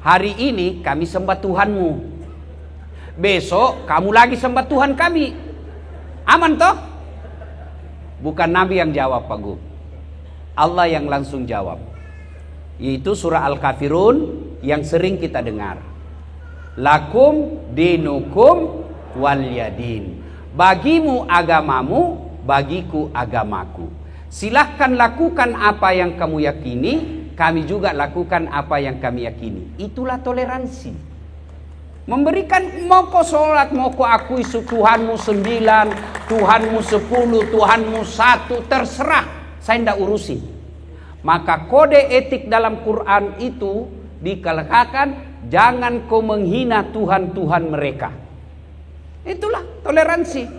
Hari ini kami sembah Tuhanmu, besok kamu lagi sembah Tuhan kami. Aman toh? Bukan Nabi yang jawab Pak Gu, Allah yang langsung jawab. Yaitu surah Al-Kafirun yang sering kita dengar. Lakum dinukum waliyadin. Bagimu agamamu, bagiku agamaku. Silahkan lakukan apa yang kamu yakini, kami juga lakukan apa yang kami yakini. Itulah toleransi. Memberikan, mau kau sholat, mau kau akui Tuhanmu 9, Tuhanmu 10, Tuhanmu 1, terserah, saya tidak urusi. Maka kode etik dalam Quran itu dikatakan, jangan kau menghina Tuhan-Tuhan mereka. Itulah toleransi.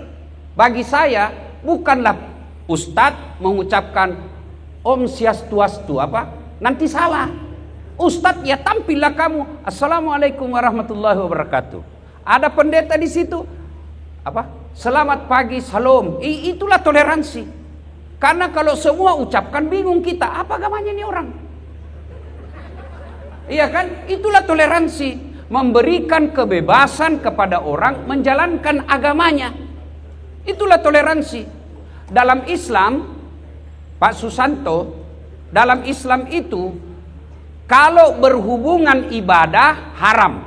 Bagi saya bukanlah Ustadz mengucapkan Om Swastiastu apa, nanti salah. Ustadz ya tampillah kamu Assalamualaikum warahmatullahi wabarakatuh. Ada pendeta di situ apa? Selamat pagi, salam. Itulah toleransi. Karena kalau semua ucapkan bingung kita, apa agamanya ini orang? Iya kan? Itulah toleransi. Memberikan kebebasan kepada orang menjalankan agamanya. Itulah toleransi. Dalam Islam, Pak Susanto, dalam Islam itu kalau berhubungan ibadah haram.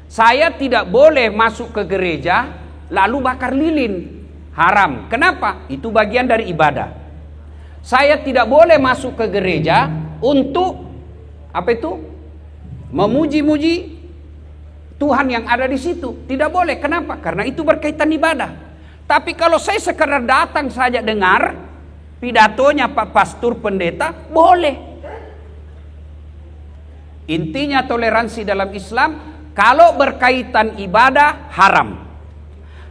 Saya tidak boleh masuk ke gereja lalu bakar lilin. Haram. Kenapa? Itu bagian dari ibadah. Saya tidak boleh masuk ke gereja untuk apa itu? Memuji-muji Tuhan yang ada di situ. Tidak boleh. Kenapa? Karena itu berkaitan ibadah. Tapi kalau saya sekedar datang saja dengar pidatonya Pak Pastor Pendeta, boleh. Intinya toleransi dalam Islam, kalau berkaitan ibadah haram.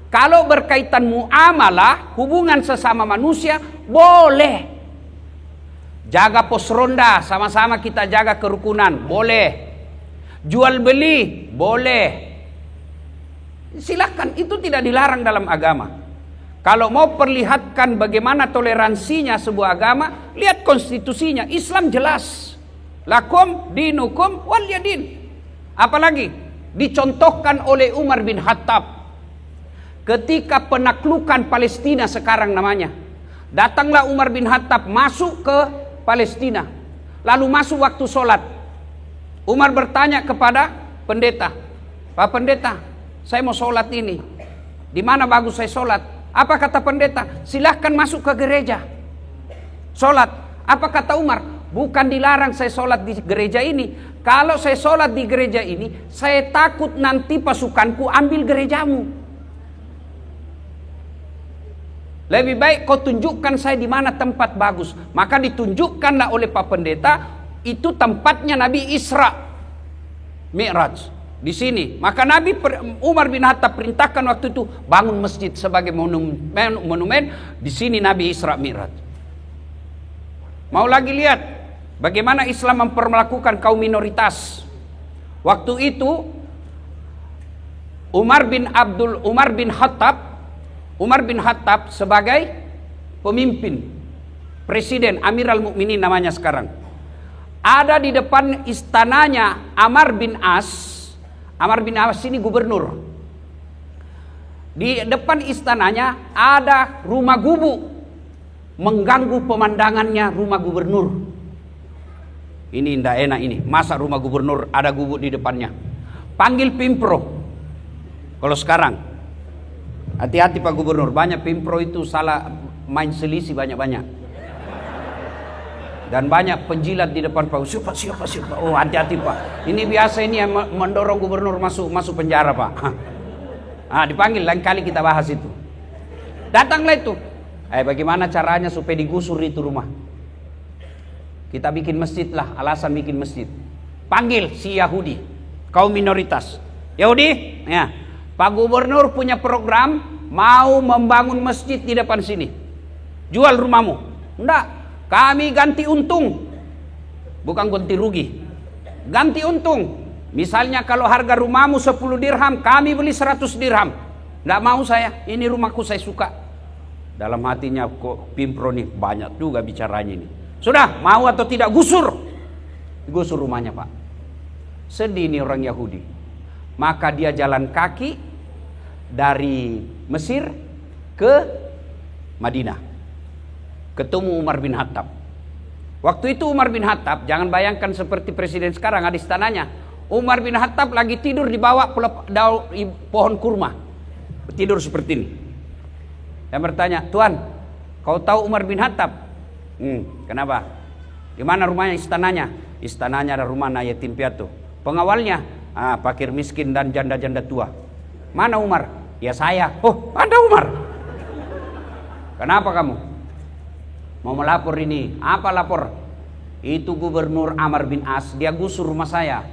Kalau berkaitan muamalah, hubungan sesama manusia, boleh. Jaga pos ronda, sama-sama kita jaga kerukunan, boleh. Jual beli, boleh. Silahkan, itu tidak dilarang dalam agama. Kalau mau perlihatkan bagaimana toleransinya sebuah agama, lihat konstitusinya. Islam jelas. Lakum dinukum waliyadin. Apalagi dicontohkan oleh Umar bin Khattab. Ketika penaklukan Palestina sekarang namanya. Datanglah Umar bin Khattab masuk ke Palestina. Lalu masuk waktu sholat. Umar bertanya kepada pendeta, Pak Pendeta, saya mau sholat ini. Di mana bagus saya sholat? Apa kata pendeta? Silahkan masuk ke gereja. Sholat. Apa kata Umar? Bukan dilarang saya sholat di gereja ini. Kalau saya sholat di gereja ini, saya takut nanti pasukanku ambil gerejamu. Lebih baik kau tunjukkan saya di mana tempat bagus. Maka ditunjukkanlah oleh Pak Pendeta, itu tempatnya Nabi Isra Mi'raj di sini. Maka Nabi Umar bin Khattab perintahkan waktu itu bangun masjid sebagai monumen. Di sini Nabi Isra Mi'raj. Mau lagi lihat bagaimana Islam memperlakukan kaum minoritas. Waktu itu Umar bin Khattab sebagai pemimpin, presiden, Amirul Mukminin namanya sekarang. Ada di depan istananya Amr bin As. Amr bin As ini gubernur. Di depan istananya ada rumah gubuk, mengganggu pemandangannya rumah gubernur. Ini tidak enak ini. Masa rumah gubernur ada gubuk di depannya? Panggil Pimpro. Kalau sekarang, hati-hati Pak Gubernur. Banyak Pimpro itu salah main selisih banyak-banyak. Dan banyak penjilat di depan Pak. Siapa. Oh, hati-hati Pak. Ini biasa ini yang mendorong gubernur masuk penjara Pak. Dipanggil lain kali kita bahas itu. Datanglah itu. Bagaimana caranya supaya digusur itu rumah? Kita bikin masjid lah. Alasan bikin masjid. Panggil si Yahudi, kaum minoritas. Yahudi, ya. Pak Gubernur punya program mau membangun masjid di depan sini. Jual rumahmu. Enggak. Kami ganti untung, bukan ganti rugi. Ganti untung. Misalnya kalau harga rumahmu 10 dirham, kami beli 100 dirham. Nggak mau saya, ini rumahku saya suka. Dalam hatinya kok Pimpro nih banyak juga bicaranya ini. Sudah, mau atau tidak gusur? Gusur rumahnya Pak. Sedih nih orang Yahudi. Maka dia jalan kaki dari Mesir ke Madinah. Ketemu Umar bin Khattab. Waktu itu Umar bin Khattab, jangan bayangkan seperti presiden sekarang ada istananya. Umar bin Khattab lagi tidur di bawah pohon kurma. Tidur seperti ini. Saya bertanya, "Tuan, kau tahu Umar bin Khattab?" Kenapa? Di mana rumahnya, istananya? Istananya ada rumah yatim piatu. Pengawalnya, fakir miskin dan janda-janda tua. Mana Umar? Ya saya. Oh, Anda Umar. Kenapa kamu? Mau melapor ini. Apa lapor? Itu Gubernur Amr bin As, dia gusur rumah saya.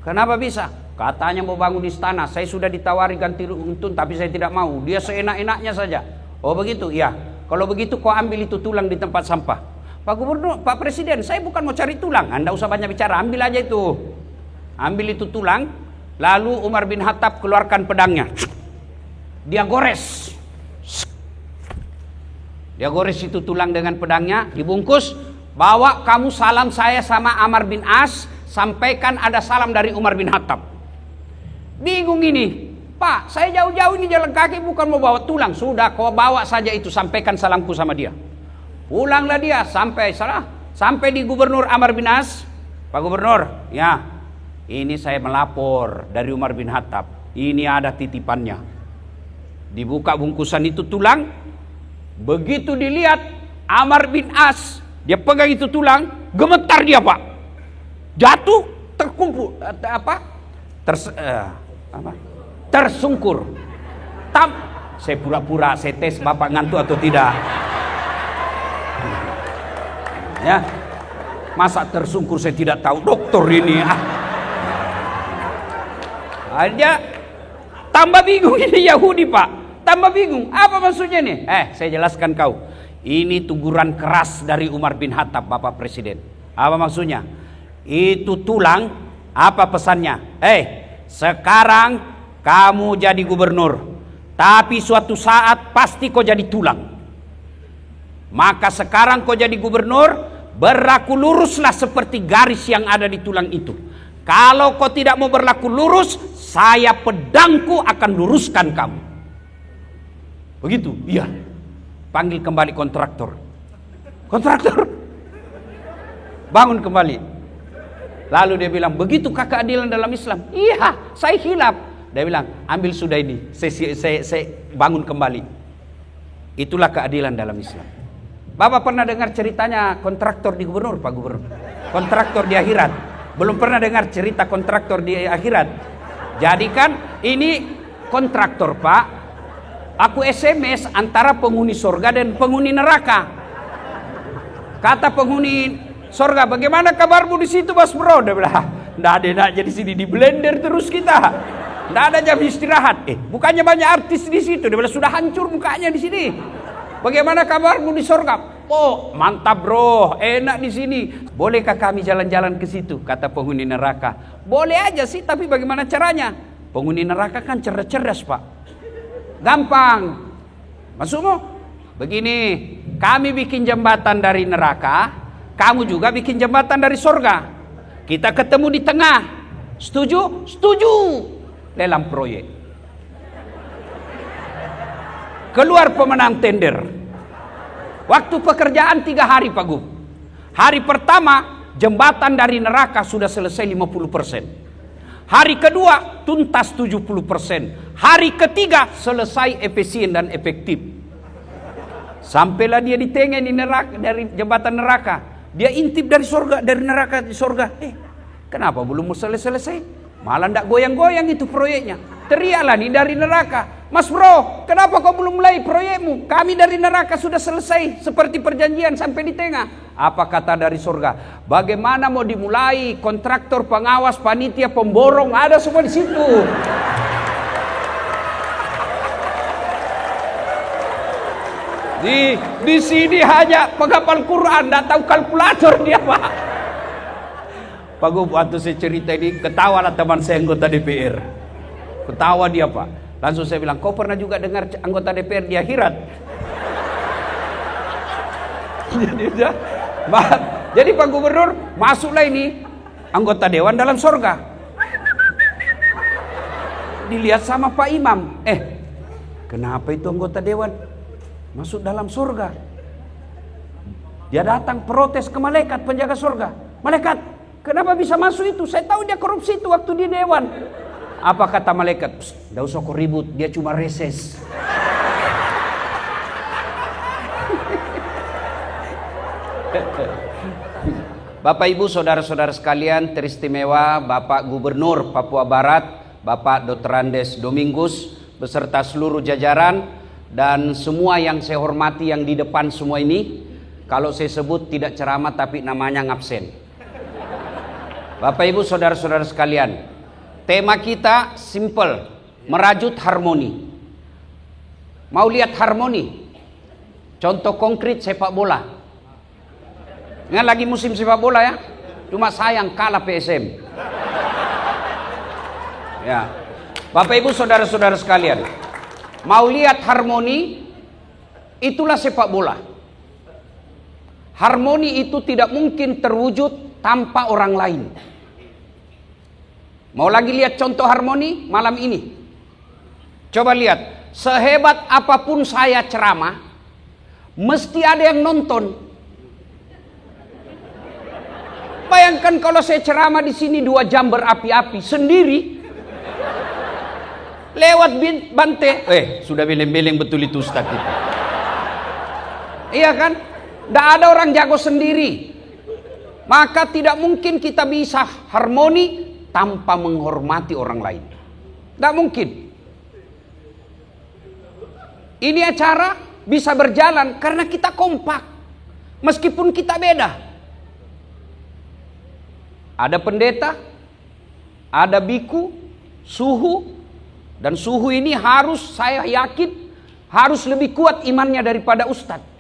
Kenapa bisa? Katanya mau bangun istana. Saya sudah ditawari ganti untung tapi saya tidak mau. Dia seenak-enaknya saja. Oh begitu? Ya. Kalau begitu kau ambil itu tulang di tempat sampah. Pak Gubernur, Pak Presiden, saya bukan mau cari tulang. Anda usah banyak bicara, ambil aja itu. Ambil itu tulang. Lalu Umar bin Khattab keluarkan pedangnya. Dia gores. Dia gores itu tulang dengan pedangnya, dibungkus. Bawa kamu salam saya sama Amr bin As, sampaikan ada salam dari Umar bin Khattab. Bingung ini. Pak, saya jauh-jauh ini jalan kaki bukan mau bawa tulang. Sudah, kau bawa saja itu, sampaikan salamku sama dia. Pulanglah dia sampai di Gubernur Amr bin As. Pak Gubernur, ya, ini saya melapor dari Umar bin Khattab. Ini ada titipannya. Dibuka bungkusan itu tulang. Begitu dilihat Amr bin As, dia pegang itu tulang, gemetar dia Pak. Jatuh, terkumpul, tersungkur. Saya pura-pura, saya tes Bapak ngantuk atau tidak. Ya, masa tersungkur saya tidak tahu, dokter ini. Dia tambah bingung ini Yahudi Pak, tambah bingung. Apa maksudnya nih? Saya jelaskan kau. Ini teguran keras dari Umar bin Khattab, Bapak Presiden. Apa maksudnya? Itu tulang, apa pesannya? Sekarang kamu jadi gubernur, tapi suatu saat pasti kau jadi tulang. Maka sekarang kau jadi gubernur, berlaku luruslah seperti garis yang ada di tulang itu. Kalau kau tidak mau berlaku lurus, saya pedangku akan luruskan kamu. Begitu? Iya. Panggil kembali kontraktor. Kontraktor, bangun kembali. Lalu dia bilang, begitulah keadilan dalam Islam? Iya, saya hilaf. Dia bilang, ambil sudah ini, saya bangun kembali. Itulah keadilan dalam Islam. Bapak pernah dengar ceritanya kontraktor di gubernur, Pak Gubernur? Kontraktor di akhirat. Belum pernah dengar cerita kontraktor di akhirat. Jadi kan ini kontraktor Pak. Aku SMS antara penghuni surga dan penghuni neraka. Kata penghuni surga, bagaimana kabarmu di situ Mas Bro? Dia bilang, nggak ada enaknya di sini, di blender terus kita. Nggak ada jam istirahat. Bukannya banyak artis di situ. Dia bilang sudah hancur mukanya di sini. Bagaimana kabarmu di surga? Oh, mantap bro, enak di sini. Bolehkah kami jalan-jalan ke situ? Kata penghuni neraka. Boleh aja sih, tapi bagaimana caranya? Penghuni neraka kan cerdas-cerdas Pak. Gampang. Maksudmu? Begini, kami bikin jembatan dari neraka, kamu juga bikin jembatan dari surga. Kita ketemu di tengah. Setuju? Setuju. Lelang proyek. Keluar pemenang tender. Waktu pekerjaan 3 hari Pak Gub. Hari pertama jembatan dari neraka sudah selesai 50%. Hari kedua tuntas 70%. Hari ketiga selesai efisien dan efektif. Sampailah dia di tengah di neraka, dari jembatan neraka. Dia intip dari surga, dari neraka di surga. Kenapa belum selesai? Malah ndak goyang-goyang itu proyeknya. Teriaklah nih dari neraka, Mas Bro, kenapa kau belum mulai proyekmu? Kami dari neraka sudah selesai seperti perjanjian sampai di tengah. Apa kata dari surga? Bagaimana mau dimulai? Kontraktor, pengawas, panitia, pemborong ada semua di situ. Di sini hanya penghafal Quran, nggak tahu kalkulator dia Pak. Pak Gub, waktu saya cerita ini ketawa lah teman saya anggota DPR. Ketawa dia Pak. Langsung saya bilang, kau pernah juga dengar anggota DPR di akhirat? Jadi Pak Gubernur, masuklah ini anggota dewan dalam surga. dilihat sama Pak Imam. Kenapa itu anggota dewan masuk dalam surga? Dia datang protes ke malaikat penjaga surga. Malaikat, kenapa bisa masuk itu? Saya tahu dia korupsi itu waktu di dewan. Apa kata malaikat? Nggak usah kau ribut, dia cuma reses. Bapak Ibu saudara-saudara sekalian teristimewa, Bapak Gubernur Papua Barat, Bapak Dr. Andes Domingus beserta seluruh jajaran dan semua yang saya hormati yang di depan semua ini. Kalau saya sebut tidak ceramah tapi namanya ngabsen. Bapak Ibu saudara-saudara sekalian, tema kita simple, merajut harmoni. Mau lihat harmoni? Contoh konkret sepak bola. Ingat lagi musim sepak bola ya? Cuma sayang kalah PSM. Ya. Bapak Ibu saudara-saudara sekalian, mau lihat harmoni? Itulah sepak bola. Harmoni itu tidak mungkin terwujud tanpa orang lain. Mau lagi lihat contoh harmoni malam ini? Coba lihat, sehebat apapun saya ceramah, mesti ada yang nonton. Bayangkan kalau saya ceramah di sini 2 jam berapi-api sendiri, lewat bante, sudah beleng-beleng betul itu Ustaz itu. Iya kan? Tidak ada orang jago sendiri. Maka tidak mungkin kita bisa harmoni tanpa menghormati orang lain. Tidak mungkin. Ini acara bisa berjalan karena kita kompak. Meskipun kita beda. Ada pendeta, ada biku, suhu. Dan suhu ini harus, saya yakin, harus lebih kuat imannya daripada ustadz.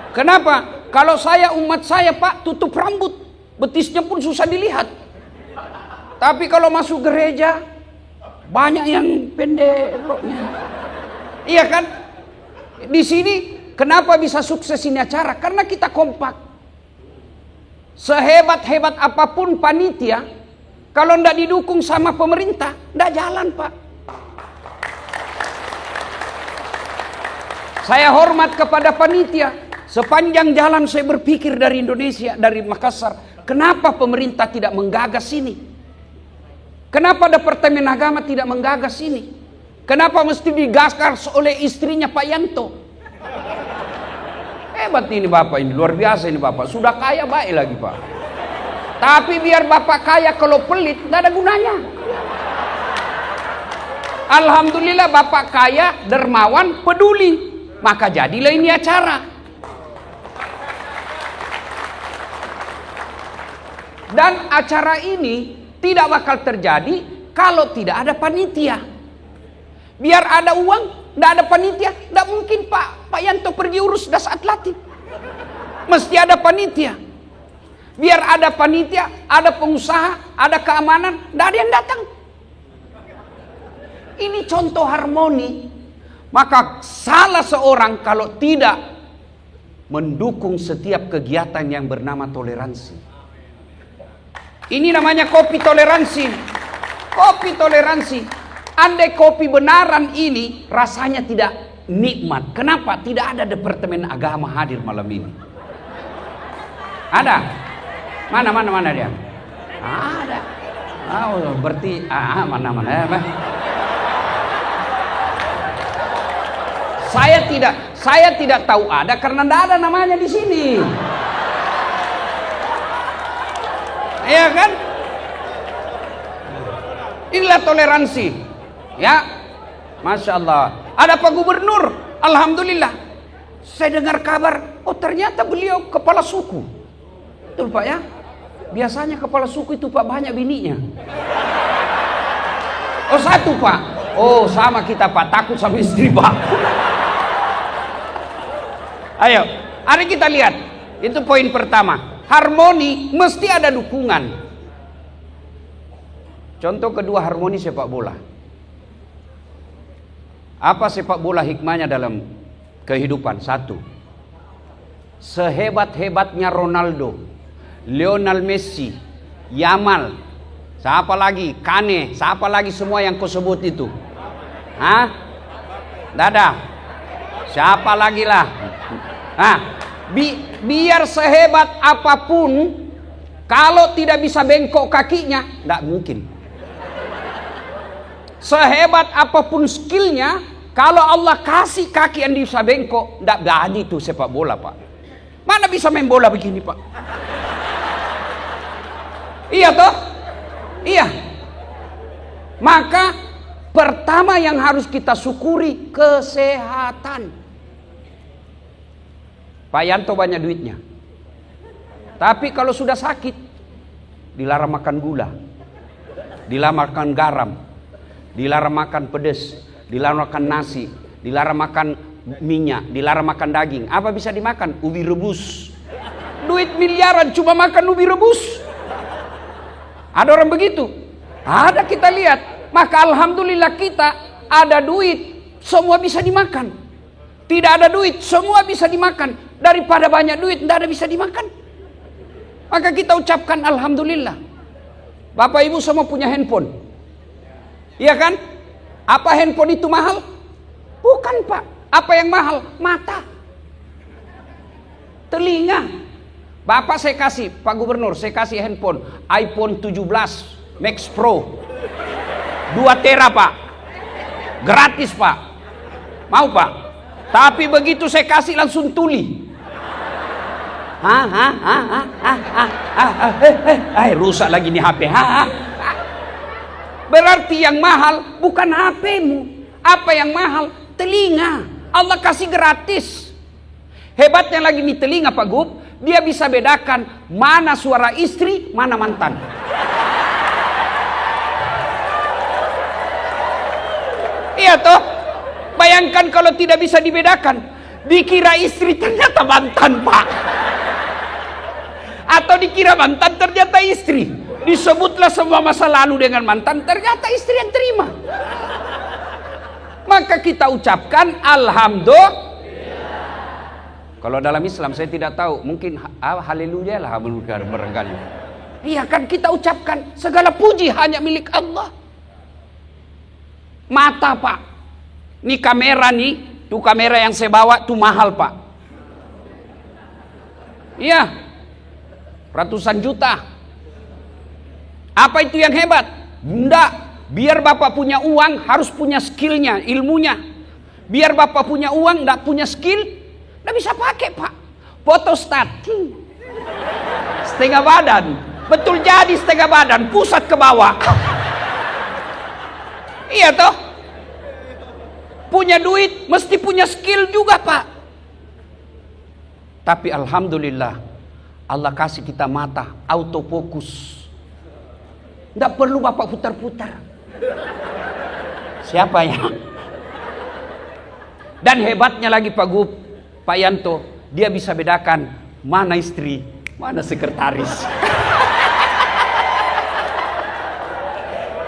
Kenapa? Kalau saya umat saya Pak tutup rambut, betisnya pun susah dilihat. Tapi kalau masuk gereja banyak yang pendek roknya. Iya kan? Di sini kenapa bisa sukses ini acara? Karena kita kompak. Sehebat-hebat apapun panitia, kalau tidak didukung sama pemerintah, tidak jalan Pak. Saya hormat kepada panitia. Sepanjang jalan saya berpikir dari Indonesia, dari Makassar, kenapa pemerintah tidak menggagas ini? Kenapa Departemen Agama tidak menggagas ini? Kenapa mesti digagas oleh istrinya Pak Yanto? Hebat ini Bapak ini, luar biasa ini Bapak. Sudah kaya baik lagi Pak. Tapi biar Bapak kaya kalau pelit, tidak ada gunanya. Alhamdulillah Bapak kaya, dermawan, peduli. Maka jadilah ini acara. Dan acara ini tidak bakal terjadi kalau tidak ada panitia. Biar ada uang, tidak ada panitia, tidak mungkin Pak Yanto pergi urus das atletik. Mesti ada panitia. Biar ada panitia, ada pengusaha, ada keamanan, tidak ada yang datang. Ini contoh harmoni. Maka salah seorang kalau tidak mendukung setiap kegiatan yang bernama toleransi. Ini namanya kopi toleransi. Kopi toleransi. Andai kopi benaran ini rasanya tidak nikmat. Kenapa? Tidak ada Departemen Agama hadir malam ini. Ada? Mana dia? Ada. Oh, berarti mana. Saya tidak tahu ada karena tidak ada namanya di sini. Iya kan? Inilah toleransi. Ya, Masya Allah. Ada Pak Gubernur, Alhamdulillah. Saya dengar kabar, oh ternyata beliau kepala suku. Betul Pak ya? Biasanya kepala suku itu Pak banyak bininya. Oh 1 Pak. Oh sama kita Pak, takut sama istri Pak. Ayo, mari kita lihat. Itu poin pertama. Harmoni mesti ada dukungan. Contoh kedua, harmoni sepak bola. Apa sepak bola hikmahnya dalam kehidupan? 1. Sehebat-hebatnya Ronaldo, Lionel Messi, Yamal, Siapa lagi? Kane. Siapa lagi semua yang kau sebut itu? Hah? Dada. Siapa lagi lah? Nah, biar sehebat apapun, kalau tidak bisa bengkok kakinya, tidak mungkin. Sehebat apapun skillnya, kalau Allah kasih kaki yang bisa bengkok, tidak jadi itu sepak bola, Pak. Mana bisa main bola begini, Pak? Iya toh? Iya. Maka pertama yang harus kita syukuri kesehatan. Pak Yanto banyak duitnya, tapi kalau sudah sakit dilarang makan gula, dilarang makan garam, dilarang makan pedas, dilarang makan nasi, dilarang makan minyak, dilarang makan daging. Apa bisa dimakan? Ubi rebus. Duit miliaran cuma makan ubi rebus. Ada orang begitu? Ada, kita lihat. Maka alhamdulillah kita ada duit, semua bisa dimakan. Tidak ada duit, semua bisa dimakan. Daripada banyak duit, tidak ada bisa dimakan. Maka kita ucapkan alhamdulillah. Bapak ibu semua punya handphone, iya kan? Apa handphone itu mahal? Bukan, Pak. Apa yang mahal? Mata, telinga. Bapak saya kasih, Pak Gubernur, saya kasih handphone iPhone 17 Max Pro 2 tera, Pak. Gratis, Pak. Mau, Pak? Tapi begitu saya kasih langsung tuli. Rusak lagi nih HP. Berarti yang mahal bukan HP-mu. Apa yang mahal? Telinga. Allah kasih gratis. Hebatnya lagi nih telinga, Pak Gub, dia bisa bedakan mana suara istri, mana mantan. Iya toh? Bayangkan kalau tidak bisa dibedakan, dikira istri ternyata mantan, Pak. Atau dikira mantan ternyata istri. Disebutlah semua masa lalu dengan mantan, ternyata istri yang terima. Maka kita ucapkan alhamdulillah. Kalau dalam Islam saya tidak tahu, mungkin haleluya lah barangkali. Iya kan, kita ucapkan segala puji hanya milik Allah. Mata, Pak. Ini kamera nih, tuh kamera yang saya bawa tuh mahal, Pak. Iya. Ratusan juta. Apa itu yang hebat? Enggak. Biar Bapak punya uang harus punya skillnya, ilmunya. Biar Bapak punya uang enggak punya skill, enggak bisa pakai, Pak. Photostat. Setengah badan. Betul jadi setengah badan, pusat ke bawah. Iya toh? Punya duit mesti punya skill juga, Pak. Tapi alhamdulillah Allah kasih kita mata autofokus. Tidak perlu Bapak putar-putar. Siapa ya? Dan hebatnya lagi Pak Gub, Pak Yanto, dia bisa bedakan mana istri, mana sekretaris.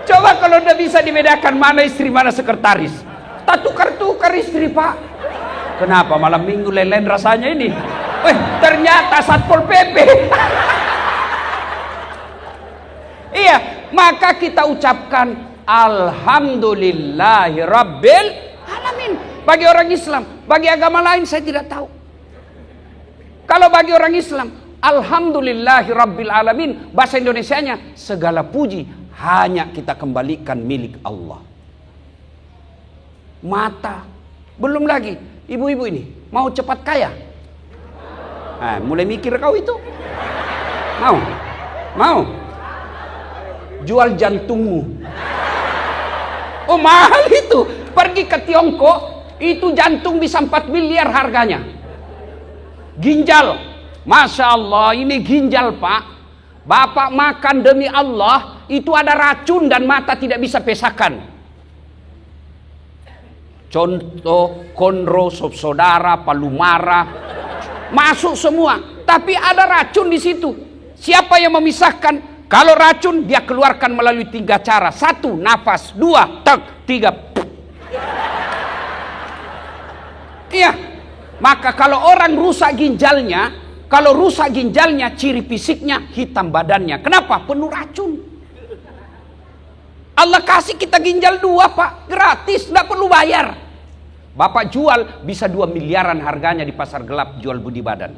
Coba kalau udah bisa dibedakan mana istri, mana sekretaris, tak tukar-tukar istri, Pak. Kenapa malam minggu lain-lain rasanya ini? Ternyata Satpol PP. Iya, maka kita ucapkan alhamdulillahirabbil alamin. Bagi orang Islam, bagi agama lain saya tidak tahu. Kalau bagi orang Islam, alhamdulillahirabbil alamin, bahasa Indonesianya segala puji hanya kita kembalikan milik Allah. Mata, belum lagi ibu-ibu ini mau cepat kaya. Nah, mulai mikir kau itu. Mau jual jantungmu. Oh, mahal itu. Pergi ke Tiongkok, itu jantung bisa 4 miliar harganya. Ginjal, Masya Allah, ini ginjal, Pak. Bapak makan demi Allah, itu ada racun dan mata tidak bisa pesakan. Contoh konro, sop saudara, palumara, masuk semua. Tapi ada racun di situ. Siapa yang memisahkan? Kalau racun dia keluarkan melalui 3 cara. 1, nafas. 2, tek. 3, iya. Maka kalau orang rusak ginjalnya, ciri fisiknya hitam badannya. Kenapa? Penuh racun. Allah kasih kita ginjal 2 Pak, gratis, nggak perlu bayar. Bapak jual bisa 2 miliaran harganya di pasar gelap, jual budi badan.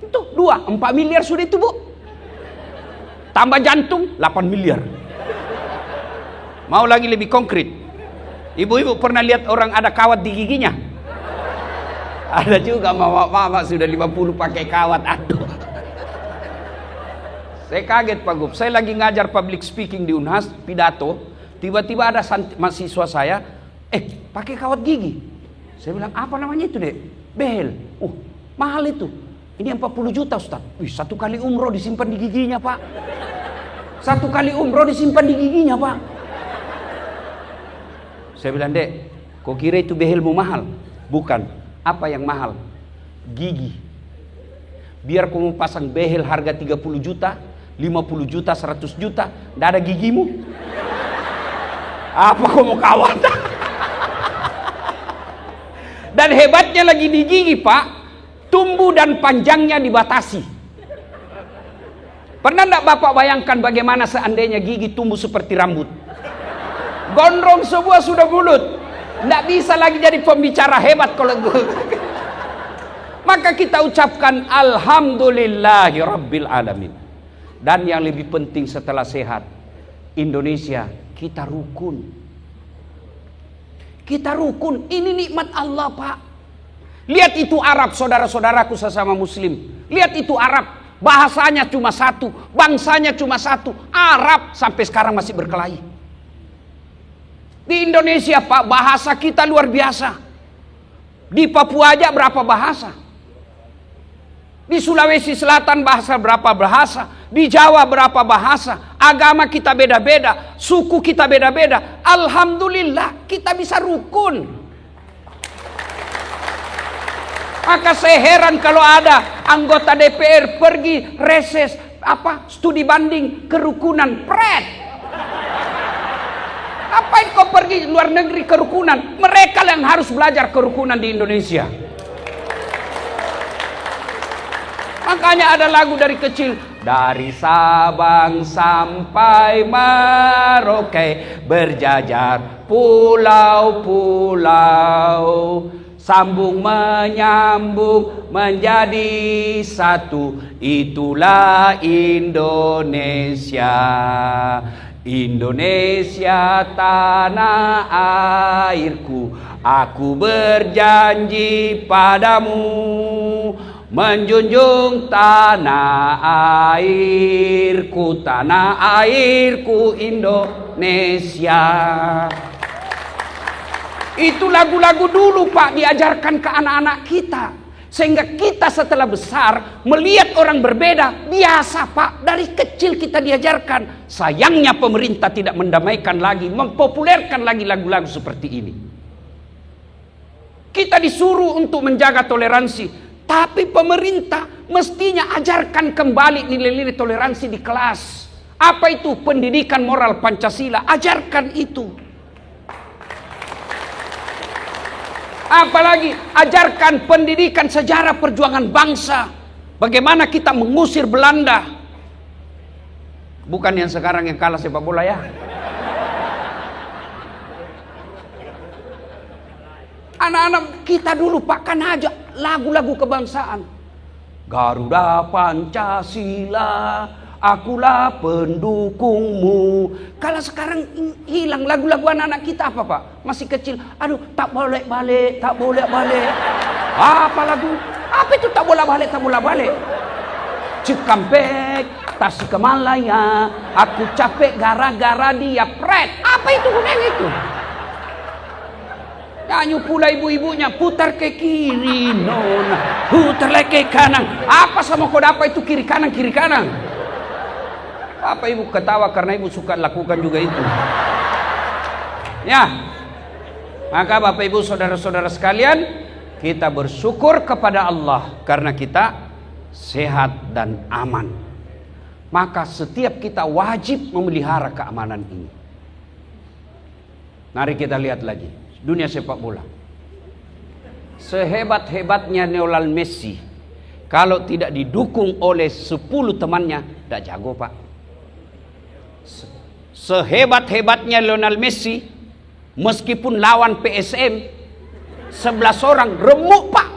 Itu 4 miliar sudah itu Bu. Tambah jantung 8 miliar. Mau lagi lebih konkret? Ibu-ibu pernah lihat orang ada kawat di giginya? Ada juga mama sudah 50 pakai kawat. Aduh. Saya kaget Pak Gub. Saya lagi ngajar public speaking di Unhas, pidato. Tiba-tiba ada mahasiswa saya, pakai kawat gigi. Saya bilang, apa namanya itu Dek? Behel. Mahal itu. Ini 40 juta Ustaz. Wih, 1 kali umroh disimpan di giginya Pak. 1 kali umroh disimpan di giginya Pak. Saya bilang, Dek, kok kira itu behelmu mahal? Bukan. Apa yang mahal? Gigi. Biar kamu pasang behel harga 30 juta, 50 juta, 100 juta, nggak ada gigimu. Apa kamu kawan? Dan hebatnya lagi di gigi Pak, tumbuh dan panjangnya dibatasi. Pernah enggak Bapak bayangkan bagaimana seandainya gigi tumbuh seperti rambut? Gondrong semua sudah bulut. Enggak bisa lagi jadi pembicara hebat kalau Maka kita ucapkan alhamdulillahi rabbil alamin. Dan yang lebih penting setelah sehat, Indonesia kita rukun. Kita rukun, ini nikmat Allah Pak. Lihat itu Arab, saudara-saudaraku sesama muslim. Lihat itu Arab. Bahasanya cuma satu, bangsanya cuma satu. Arab sampai sekarang masih berkelahi. Di Indonesia Pak, bahasa kita luar biasa. Di Papua aja berapa bahasa. Di Sulawesi Selatan bahasa berapa bahasa. Di Jawa berapa bahasa. Agama kita beda-beda, suku kita beda-beda. Alhamdulillah kita bisa rukun. Maka saya heran kalau ada anggota DPR pergi reses studi banding kerukunan, pret. Ngapain kau pergi luar negeri kerukunan? Mereka yang harus belajar kerukunan di Indonesia. Makanya ada lagu dari kecil, dari Sabang sampai Merauke berjajar pulau-pulau, sambung menyambung menjadi satu, itulah Indonesia. Indonesia tanah airku, aku berjanji padamu menjunjung tanah airku Indonesia. Itu lagu-lagu dulu Pak diajarkan ke anak-anak kita. Sehingga kita setelah besar melihat orang berbeda biasa Pak. Dari kecil kita diajarkan. Sayangnya pemerintah tidak mendamaikan lagi, mempopulerkan lagi lagu-lagu seperti ini. Kita disuruh untuk menjaga toleransi. Tapi pemerintah mestinya ajarkan kembali nilai-nilai toleransi di kelas. Apa itu? Pendidikan moral Pancasila. Ajarkan itu. Apalagi ajarkan pendidikan sejarah perjuangan bangsa. Bagaimana kita mengusir Belanda. Bukan yang sekarang yang kalah sepak bola ya. Anak-anak kita dulu Pak kan aja lagu-lagu kebangsaan. Garuda Pancasila, akulah pendukungmu. Kalau sekarang hilang lagu-lagu anak-anak kita apa Pak? Masih kecil. Aduh, tak boleh balik, tak boleh balik. Apa lagu? Apa itu tak boleh balik, tak boleh balik? Cikampek, Tasikmalaya, aku capek gara-gara dia pret. Apa itu gunanya itu? Nyanyi pula ibu-ibunya, putar ke kiri, nona, putar lagi ke kanan. Apa sama kau apa itu kiri kanan, kiri kanan? Apa ibu ketawa karena ibu suka lakukan juga itu? Ya, maka Bapak Ibu saudara-saudara sekalian, kita bersyukur kepada Allah karena kita sehat dan aman. Maka setiap kita wajib memelihara keamanan ini. Mari kita lihat lagi dunia sepak bola. Sehebat-hebatnya Lionel Messi, kalau tidak didukung oleh 10 temannya, tidak jago Pak. Sehebat-hebatnya Lionel Messi, meskipun lawan PSM 11 orang remuk Pak,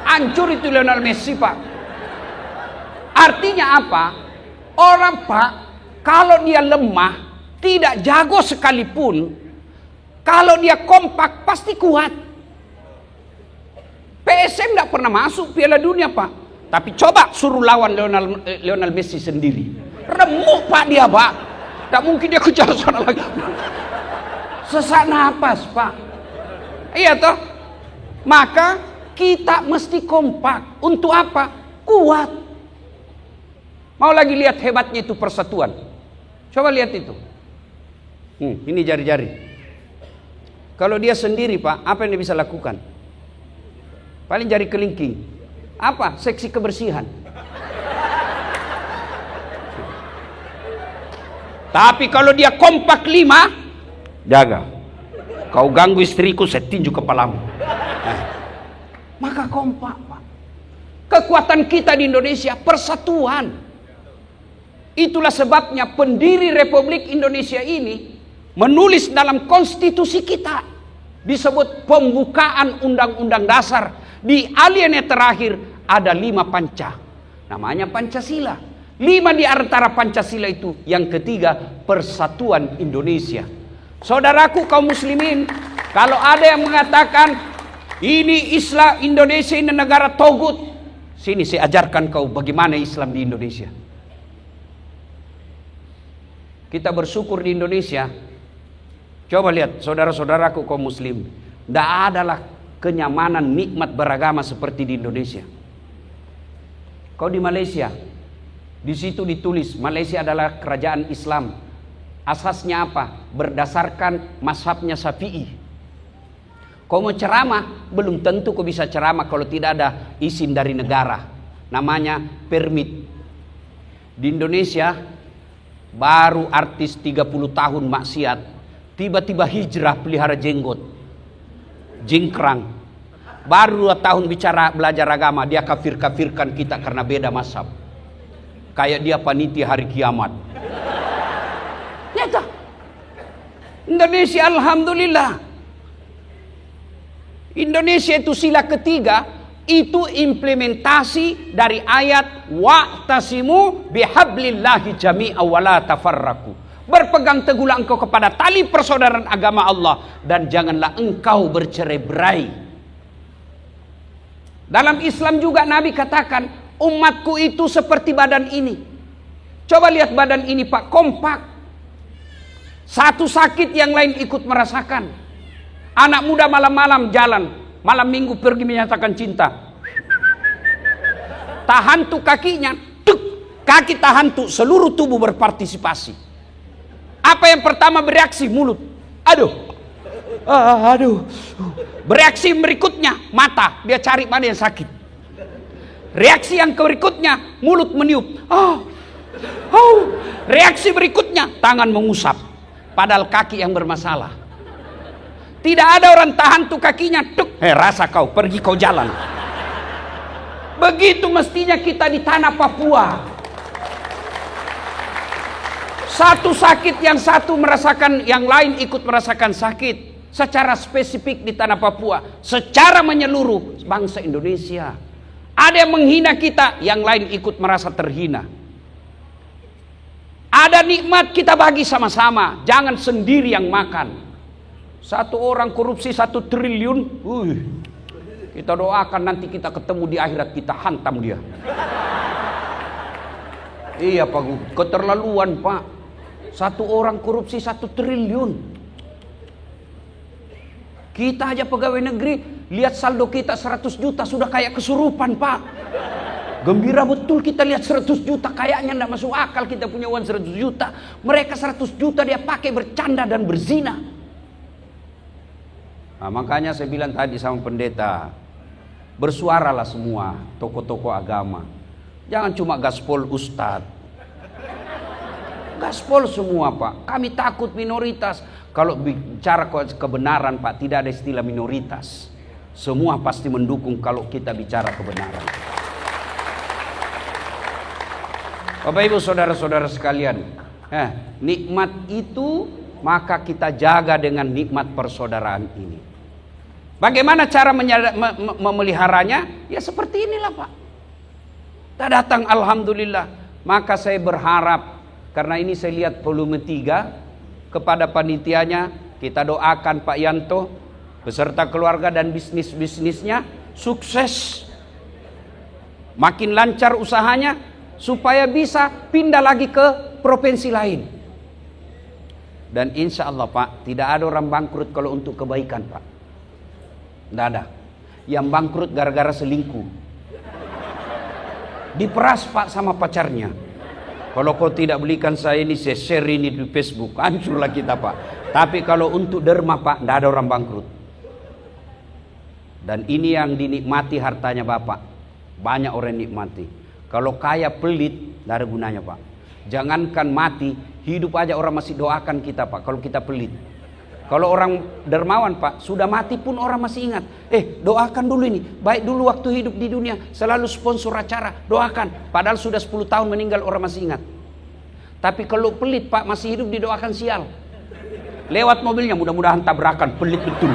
hancur itu Lionel Messi Pak. Artinya apa? Orang Pak, kalau dia lemah, tidak jago sekalipun, kalau dia kompak pasti kuat. PSM tidak pernah masuk Piala Dunia Pak, tapi coba suruh lawan Lionel Messi sendiri, remuk Pak dia Pak. Tak mungkin dia kejar sana lagi, sesak napas Pak. Iya toh. Maka kita mesti kompak. Untuk apa? Kuat. Mau lagi lihat hebatnya itu persatuan? Coba lihat itu. Ini jari-jari. Kalau dia sendiri Pak, apa yang dia bisa lakukan? Paling jari kelingking. Apa? Seksi kebersihan. Tapi kalau dia kompak 5, jaga. Kau ganggu istriku, saya tinju kepalamu. Maka kompak Pak. Kekuatan kita di Indonesia persatuan. Itulah sebabnya pendiri Republik Indonesia ini menulis dalam konstitusi kita, disebut pembukaan Undang-Undang Dasar. Di alinea terakhir ada 5 panca, namanya Pancasila. 5 di antara Pancasila itu, yang ketiga persatuan Indonesia. Saudaraku kaum muslimin, kalau ada yang mengatakan ini Islam Indonesia ini negara togut, sini saya ajarkan kau bagaimana Islam di Indonesia. Kita bersyukur di Indonesia. Coba lihat saudara-saudaraku kaum muslim, tidak adalah kenyamanan nikmat beragama seperti di Indonesia. Kau di Malaysia, di situ ditulis Malaysia adalah kerajaan Islam. Asasnya apa? Berdasarkan mazhabnya Syafi'i. Kau mau ceramah, belum tentu kau bisa ceramah kalau tidak ada izin dari negara. Namanya permit. Di Indonesia, baru artis 30 tahun maksiat, tiba-tiba hijrah pelihara jenggot, jingkrang. Baru 2 tahun belajar agama, dia kafir-kafirkan kita karena beda mazhab. Kayak dia panitia hari kiamat. Nyata. Indonesia alhamdulillah. Indonesia itu sila ketiga, itu implementasi dari ayat wa'tasimu bihablillahi jami'a wa la tafarraqu. Berpegang teguhlah engkau kepada tali persaudaraan agama Allah dan janganlah engkau bercerai-berai. Dalam Islam juga Nabi katakan, umatku itu seperti badan ini. Coba lihat badan ini Pak, kompak. Satu sakit yang lain ikut merasakan. Anak muda malam-malam jalan, malam minggu pergi menyatakan cinta. Tahan tuh kakinya, tuk, kaki tahan tuh, seluruh tubuh berpartisipasi. Apa yang pertama bereaksi? Mulut. Aduh. Aduh. Bereaksi berikutnya mata, dia cari mana yang sakit. Reaksi yang berikutnya mulut meniup. Reaksi berikutnya tangan mengusap. Padahal kaki yang bermasalah. Tidak ada orang tahan tuh kakinya, tuk, rasa kau, pergi kau jalan. Begitu mestinya kita di tanah Papua. Satu sakit, yang satu merasakan, yang lain ikut merasakan sakit. Secara spesifik di tanah Papua, secara menyeluruh bangsa Indonesia. Ada yang menghina kita, yang lain ikut merasa terhina. Ada nikmat kita bagi sama-sama, jangan sendiri yang makan. Satu orang korupsi 1 triliun, kita doakan nanti kita ketemu di akhirat, kita hantam dia. Iya Pak, keterlaluan Pak. Satu orang korupsi 1 triliun. Kita aja pegawai negeri, lihat saldo kita 100 juta sudah kayak kesurupan Pak. Gembira betul kita lihat 100 juta, kayaknya tidak masuk akal kita punya uang 100 juta. Mereka 100 juta dia pakai bercanda dan berzina. Nah, makanya saya bilang tadi sama pendeta, bersuaralah semua tokoh-tokoh agama. Jangan cuma gaspol ustadz. Gaspol semua Pak. Kami takut minoritas. Kalau bicara kebenaran Pak, tidak ada istilah minoritas. Semua pasti mendukung kalau kita bicara kebenaran. Bapak Ibu saudara-saudara sekalian, Nikmat itu maka kita jaga dengan nikmat persaudaraan ini. Bagaimana cara memeliharanya? Ya seperti inilah Pak. Kita datang alhamdulillah. Maka saya berharap, karena ini saya lihat volume 3, kepada panitianya kita doakan Pak Yanto beserta keluarga dan bisnisnya sukses, makin lancar usahanya, supaya bisa pindah lagi ke provinsi lain. Dan insya Allah Pak, tidak ada orang bangkrut kalau untuk kebaikan Pak. Tidak ada. Yang bangkrut gara-gara selingkuh, diperas Pak sama pacarnya. Kalau kau tidak belikan saya ini, saya share ini di Facebook, hancurlah kita Pak. Tapi kalau untuk derma Pak, tidak ada orang bangkrut. Dan ini yang dinikmati hartanya Bapak. Banyak orang nikmati. Kalau kaya pelit, tidak ada gunanya Pak. Jangankan mati, hidup aja orang masih doakan kita Pak, kalau kita pelit. Kalau orang dermawan Pak, sudah mati pun orang masih ingat. Doakan dulu ini, baik dulu waktu hidup di dunia, selalu sponsor acara, doakan. Padahal sudah 10 tahun meninggal orang masih ingat. Tapi kalau pelit Pak, masih hidup didoakan sial. Lewat mobilnya, mudah-mudahan tabrakan, pelit betul.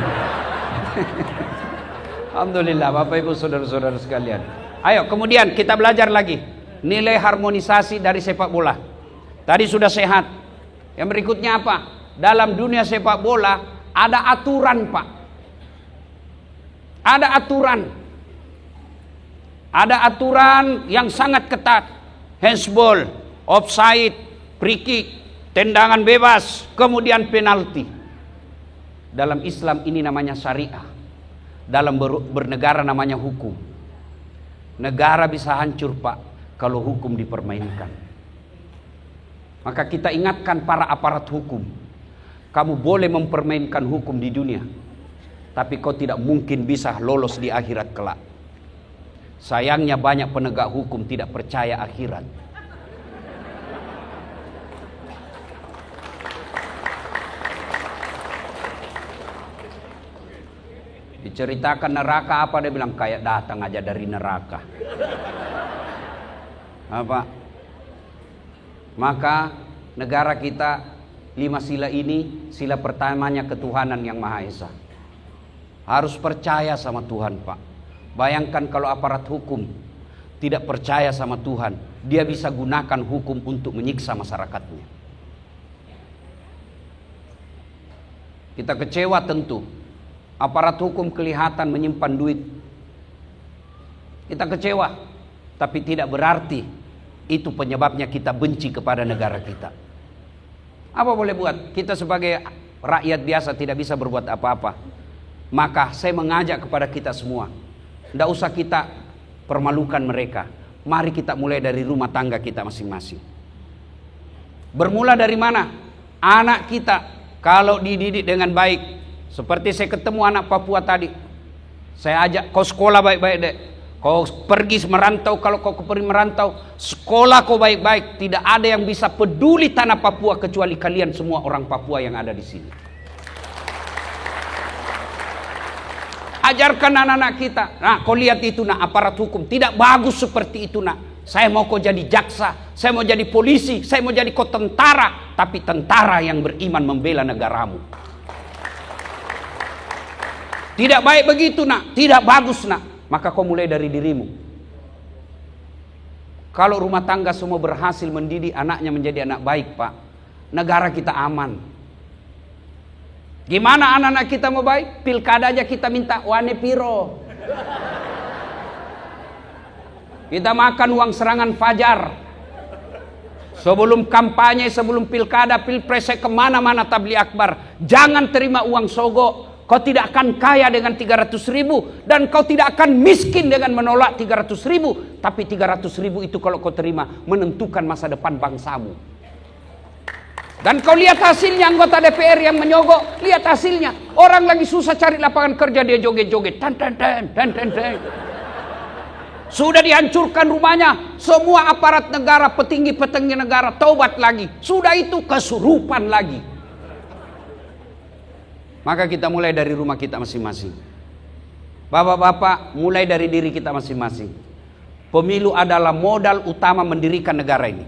Alhamdulillah Bapak Ibu saudara-saudara sekalian. Ayo kemudian kita belajar lagi nilai harmonisasi dari sepak bola. Tadi sudah sehat. Yang berikutnya apa? Dalam dunia sepak bola ada aturan Pak. Ada aturan. Ada aturan yang sangat ketat. Handsball, offside, free kick, tendangan bebas, kemudian penalti. Dalam Islam ini namanya syariah. Dalam bernegara namanya hukum. Negara bisa hancur Pak kalau hukum dipermainkan. Maka kita ingatkan para aparat hukum, kamu boleh mempermainkan hukum di dunia, tapi kau tidak mungkin bisa lolos di akhirat kelak. Sayangnya banyak penegak hukum tidak percaya akhirat. Diceritakan neraka apa, dia bilang kayak datang aja dari neraka. Apa? Maka negara kita 5 sila ini, sila pertamanya ketuhanan yang Maha Esa. Harus percaya sama Tuhan Pak. Bayangkan kalau aparat hukum tidak percaya sama Tuhan, dia bisa gunakan hukum untuk menyiksa masyarakatnya. Kita kecewa tentu. Aparat hukum kelihatan menyimpan duit. Kita kecewa, tapi tidak berarti itu penyebabnya kita benci kepada negara kita. Apa boleh buat? Kita sebagai rakyat biasa tidak bisa berbuat apa-apa. Maka saya mengajak kepada kita semua, tidak usah kita permalukan mereka. Mari kita mulai dari rumah tangga kita masing-masing. Bermula dari mana? Anak kita kalau dididik dengan baik. Seperti saya ketemu anak Papua tadi, saya ajak kau sekolah baik-baik dek. Kau pergi merantau, kalau kau pergi merantau, sekolah kau baik-baik. Tidak ada yang bisa peduli tanah Papua kecuali kalian semua orang Papua yang ada di sini. Ajarkan anak-anak kita. Nah, kau lihat itu nak, aparat hukum tidak bagus seperti itu nak. Saya mau kau jadi jaksa, saya mau jadi polisi, saya mau jadi kau tentara, tapi tentara yang beriman membela negaramu. Tidak baik begitu nak, tidak bagus nak. Maka kau mulai dari dirimu. Kalau rumah tangga semua berhasil mendidik anaknya menjadi anak baik Pak, negara kita aman. Gimana anak-anak kita mau baik? Pilkada aja kita minta wane piro. Kita makan uang serangan fajar. Sebelum kampanye, sebelum pilkada, pilpres, saya kemana-mana tabligh akbar. Jangan terima uang sogok. Kau tidak akan kaya dengan 300.000 dan kau tidak akan miskin dengan menolak 300.000. Tapi 300.000 itu kalau kau terima menentukan masa depan bangsamu. Dan kau lihat hasilnya anggota DPR yang menyogok, lihat hasilnya. Orang lagi susah cari lapangan kerja dia joget-joget. Tan tan tan tan tan tan. Sudah dihancurkan rumahnya. Semua aparat negara, petinggi-petinggi negara taubat lagi. Sudah itu kesurupan lagi. Maka kita mulai dari rumah kita masing-masing. Bapak-bapak, mulai dari diri kita masing-masing. Pemilu adalah modal utama mendirikan negara ini.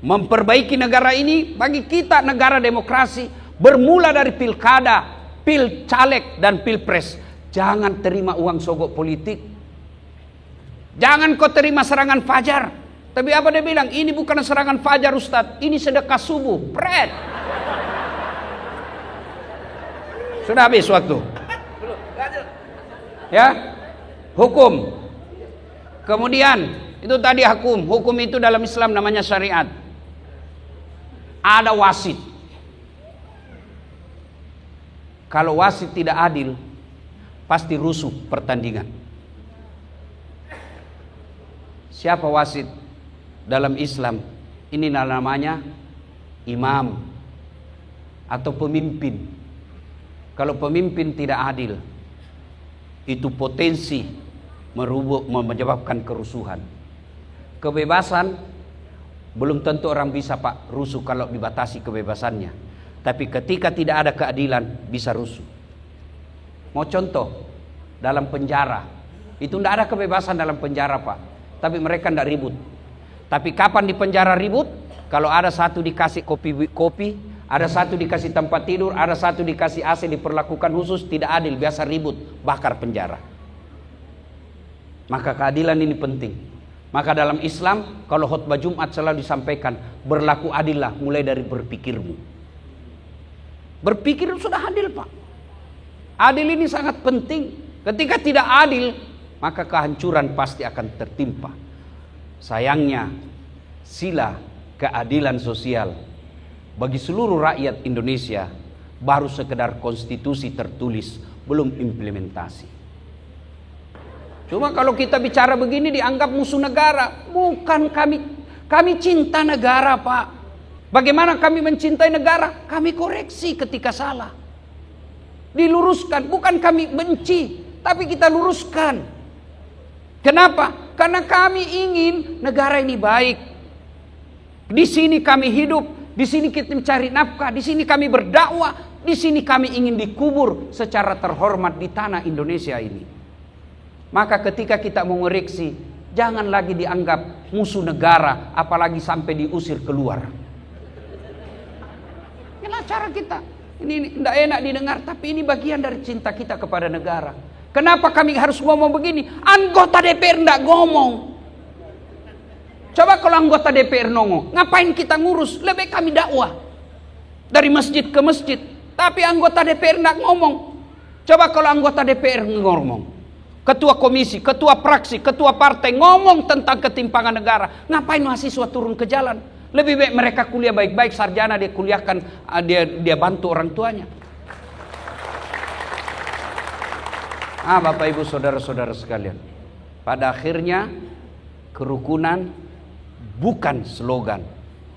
memperbaiki negara ini, bagi kita negara demokrasi, bermula dari pilkada, pil caleg dan pilpres. Jangan terima uang sogok politik. Jangan kau terima serangan fajar. Tapi apa dia bilang? Ini bukan serangan fajar Ustadz, ini sedekah subuh. Pret. Sudah habis waktu. Ya, hukum. Kemudian itu tadi hukum. Hukum itu dalam Islam namanya syariat. Ada wasit. Kalau wasit tidak adil, pasti rusuh pertandingan. Siapa wasit dalam Islam? Ini namanya imam atau pemimpin. Kalau pemimpin tidak adil, itu potensi menyebabkan kerusuhan. Kebebasan belum tentu orang bisa Pak rusuh kalau dibatasi kebebasannya. Tapi ketika tidak ada keadilan bisa rusuh. Mau contoh, dalam penjara itu tidak ada kebebasan dalam penjara Pak. Tapi mereka tidak ribut. Tapi kapan di penjara ribut? Kalau ada satu dikasih kopi, ada satu dikasih tempat tidur, ada satu dikasih AC, diperlakukan khusus, tidak adil, biasa ribut, bakar penjara. Maka keadilan ini penting. Maka dalam Islam, kalau khutbah Jumat selalu disampaikan, berlaku adillah mulai dari berpikirmu. Berpikir sudah adil Pak. Adil ini sangat penting. Ketika tidak adil, maka kehancuran pasti akan tertimpa. Sayangnya, sila keadilan sosial bagi seluruh rakyat Indonesia baru sekedar konstitusi tertulis, belum implementasi. Cuma kalau kita bicara begini dianggap musuh negara. Bukan, kami cinta negara Pak. Bagaimana kami mencintai negara? Kami koreksi ketika salah. Diluruskan, bukan kami benci, tapi kita luruskan. Kenapa? Karena kami ingin negara ini baik. Di sini kami hidup, di sini kita mencari nafkah, di sini kami berdakwah, di sini kami ingin dikubur secara terhormat di tanah Indonesia ini. Maka ketika kita mengoreksi, jangan lagi dianggap musuh negara, apalagi sampai diusir keluar. Inilah cara kita. Ini tidak enak didengar, tapi ini bagian dari cinta kita kepada negara. Kenapa kami harus ngomong begini? Anggota DPR tidak ngomong. Coba kalau anggota DPR ngomong, ngapain kita ngurus? Lebih kami dakwah dari masjid ke masjid. Tapi anggota DPR tidak ngomong. Coba kalau anggota DPR ngomong, ketua komisi, ketua fraksi, ketua partai ngomong tentang ketimpangan negara, ngapain mahasiswa turun ke jalan? Lebih baik mereka kuliah baik-baik, sarjana dia kuliahkan, dia bantu orang tuanya. Bapak ibu saudara-saudara sekalian, pada akhirnya kerukunan bukan slogan,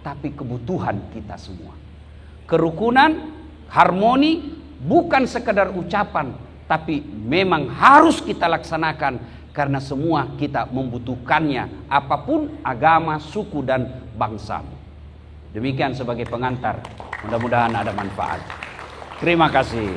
tapi kebutuhan kita semua. Kerukunan, harmoni bukan sekedar ucapan, tapi memang harus kita laksanakan karena semua kita membutuhkannya, apapun agama, suku dan bangsamu. Demikian sebagai pengantar, mudah-mudahan ada manfaat. Terima kasih.